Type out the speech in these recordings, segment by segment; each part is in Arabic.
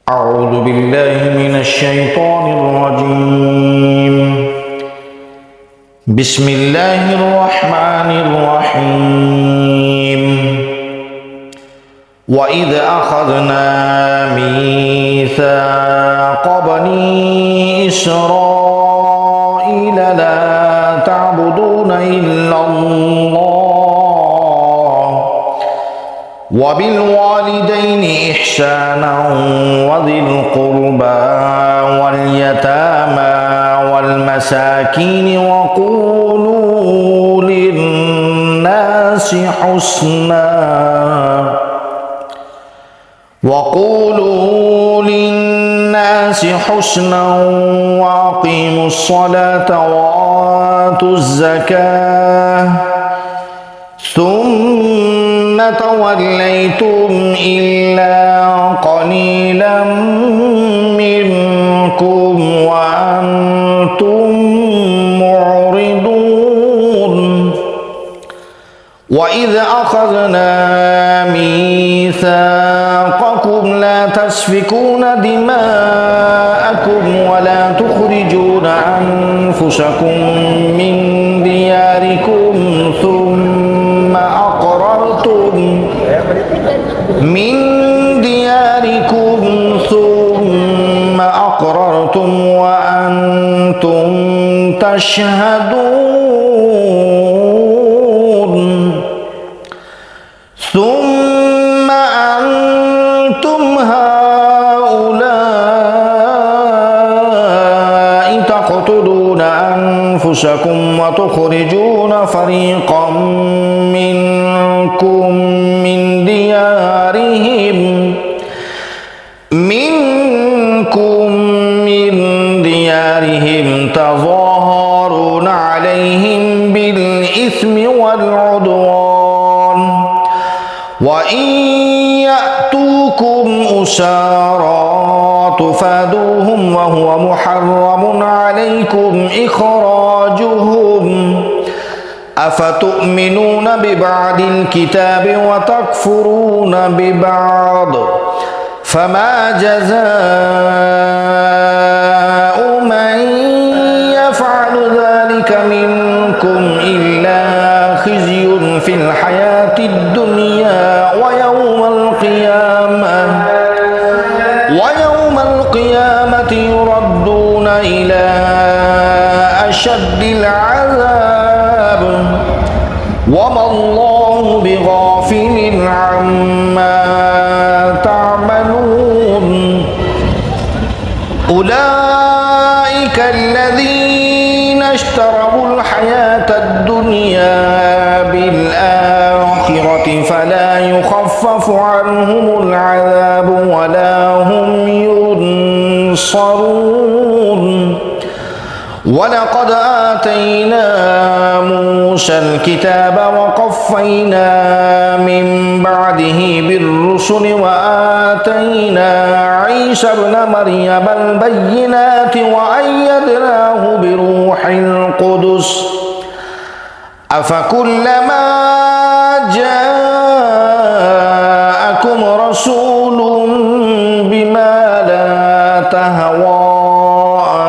أعوذ بالله من الشيطان الرجيم. بسم الله الرحمن الرحيم. وإذ أخذنا ميثاق بني إسرائيل لا تعبدون إلا الله وبالوالدين إحسانا وذي القربى واليتامى والمساكين وقولوا للناس حسنا وأقيموا الصلاة وآتوا الزكاة ثم توليتم إلا قليلا منكم وأنتم معرضون. وإذ أخذنا ميثاقكم لا تسفكون دماءكم ولا تخرجون أنفسكم من دياركم ثم أقررتم وأنتم تشهدون. ثم أنتم هؤلاء تقتلون أنفسكم وتخرجون فريقا منكم من ديارهم تظاهرون عليهم بالإثم والعدوان وإن يأتوكم أسارى تفادوهم وهو محرم عليكم إخراجهم أفتؤمنون ببعض الكتاب وتكفرون ببعض فما جزاء من يفعل ذلك منكم إلا خزي في الحياة الدنيا ويوم القيامة يردون إلى أشد العذاب وما الله بغافل عما تعملون. أولئك الذين اشتروا الحياة الدنيا بالآخرة فلا يخفف عنهم العذاب ولا هم ينصرون. ولقد آتينا موسى الكتاب وقفينا من بعده بالرسل وآتينا عيسى ابن مريم البينات وأيدناه بروح القدس أفكلما جاءكم رسول بما لا تهوى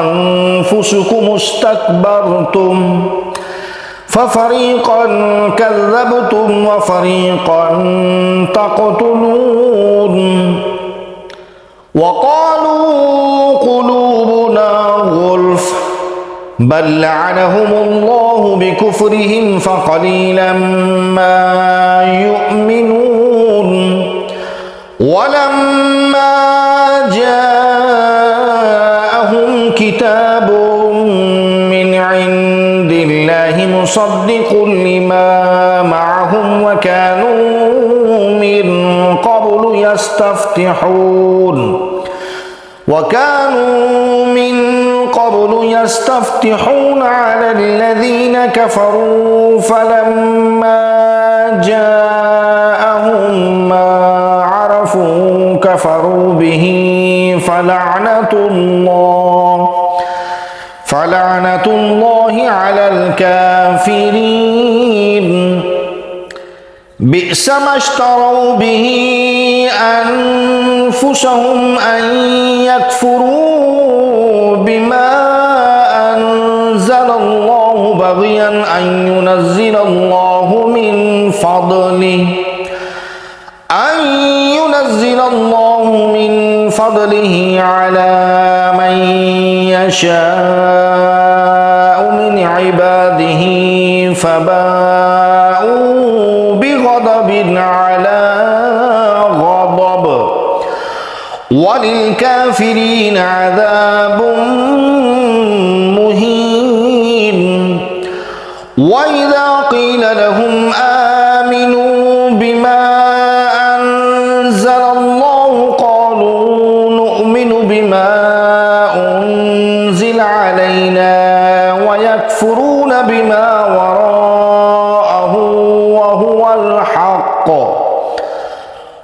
أنفسكم استكبرتم ففريقا كذبتم وفريقا تقتلون. وقالوا قلوبنا غلف بل لعنهم الله بكفرهم فقليلا ما يؤمنون. ولما جاءهم كتاب من عند الله مصدق لما معهم وكانوا من قبل يستفتحون على الذين كفروا فلما جاءهم ما عرفوا كفروا به فلعنة الله على الكافرين. بئس ما اشتروا به أنفسهم أن يكفروا بما أنزل الله بغيا أن ينزل الله من فضله على من يشاء من عباده فباءوا بغضب على غضب وللكافرين عذاب مهين. وإذا قيل لهم آمنوا بما أنزل الله قالوا نؤمن بما أنزل علينا ويكفرون بما وراءه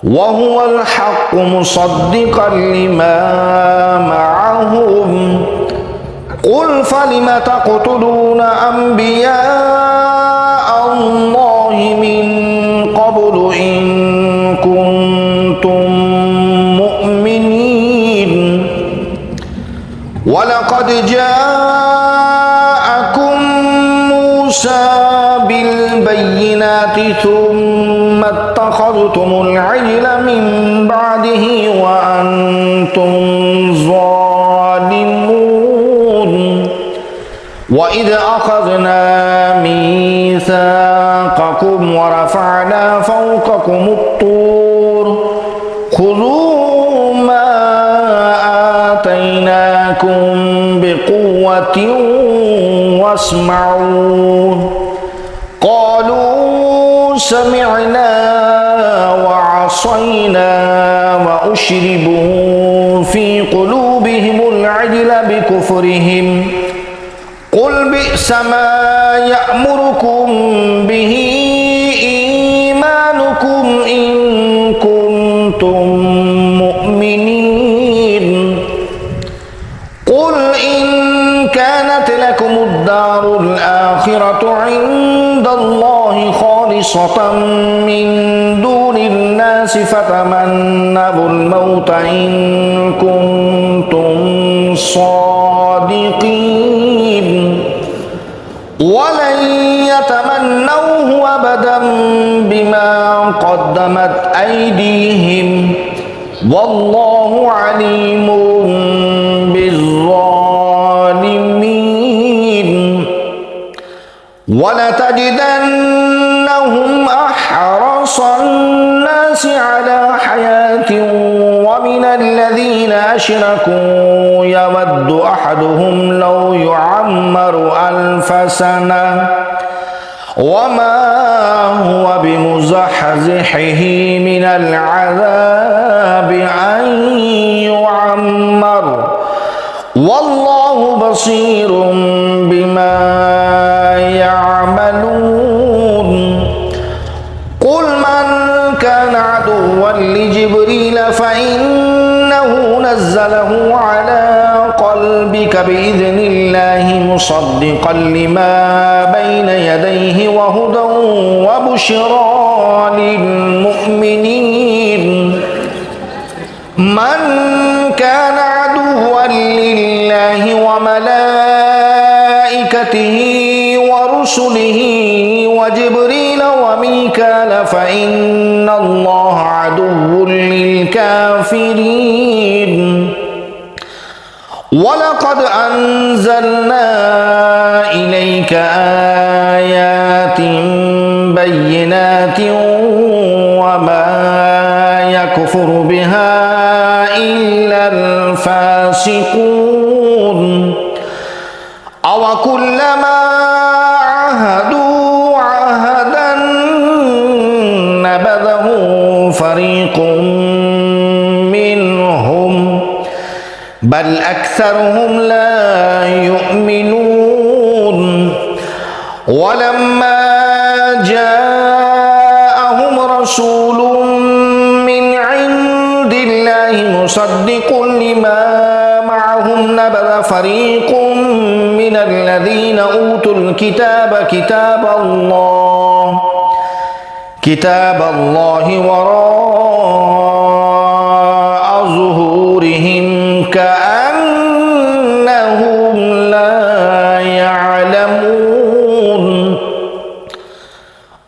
وهو الحق مصدقا لما معهم. قل فلم تقتلون أنبياء الله من قبل إن كنتم مؤمنين. ولقد جاءكم موسى بالبينات ثم اتخذتم العجل من بعده وأنتم ظالمون. وإذ أخذنا ميثاقكم ورفعنا فوقكم الطور خذوا ما آتيناكم بقوة واسمعوا. قالوا سمعنا وعصينا وأشربوا في قلوبهم العجل بكفرهم. قل بئس ما يأمركم به إيمانكم إن كنتم مؤمنين. قل إن كانت لكم الدار الآخرة عند الله خالصة من دون الناس فتمنوا الموت إن كنتم صادقين ولن يتمنوه أبدا بما قدمت أيديهم والله عليم بالظالمين. ولتجدنهم أحرص الناس على حياة ومن الذين أشركوا يود أحدهم لو يعمر 1000 سنة وما هو بمزحزحه من العذاب أن يعمر والله بصير بما يعملون. قل من كان عدوا لجبريل فإنه نزله على قلبك بإذن الله مصدقا لما بين يديه وهدى وبشرى للمؤمنين. من كان عدوا لله وملائكته ورسله وجبريل وميكال فإن الله عدو للكافرين. ولقد أنزلنا إليك آيات بينات وما يكفر بها إلا الفاسقون. أوكلما عاهدوا عهدا نبذه فريق منهم بل أكثرهم لا يؤمنون. ولما جاءهم رسول من عند الله مصدق لما معهم نبذ فريق من الذين أوتوا الكتاب كتاب الله وراء ظهورهم كأنهم لا يعلمون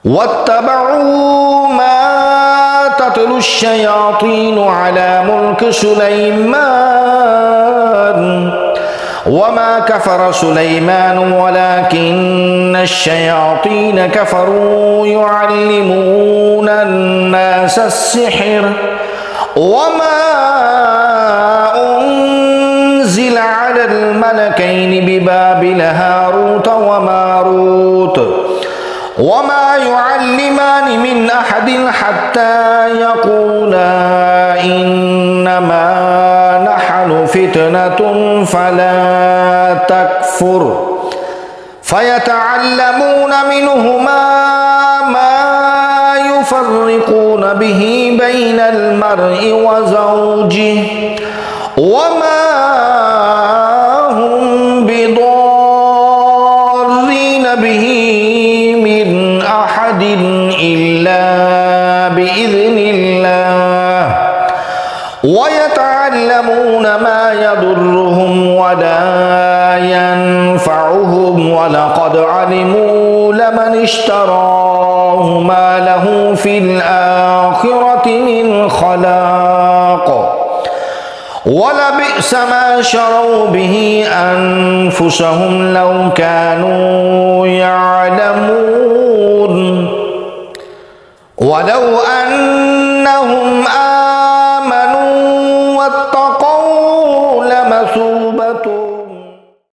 واتبعوا ما تتلو الشياطين على ملك سليمان وما كفر سليمان ولكن الشياطين كفروا يعلمون الناس السحر وما أنزل على الملكين ببابل هاروت وماروت وما يعلمان من أحد حتى يقولا إنما نحن فتنة فلا تكفر فيتعلمون منهما ما يفرقون به بين المرء وزوجه وما هم بضارين به من أحد إلا بإذن الله ويتعلمون ما يضرهم ولا ينفعهم ولقد علموا لمن اشتراه ما له في الآخرة من خلاق ولبئس ما شروا به أنفسهم لو كانوا يعلمون ولو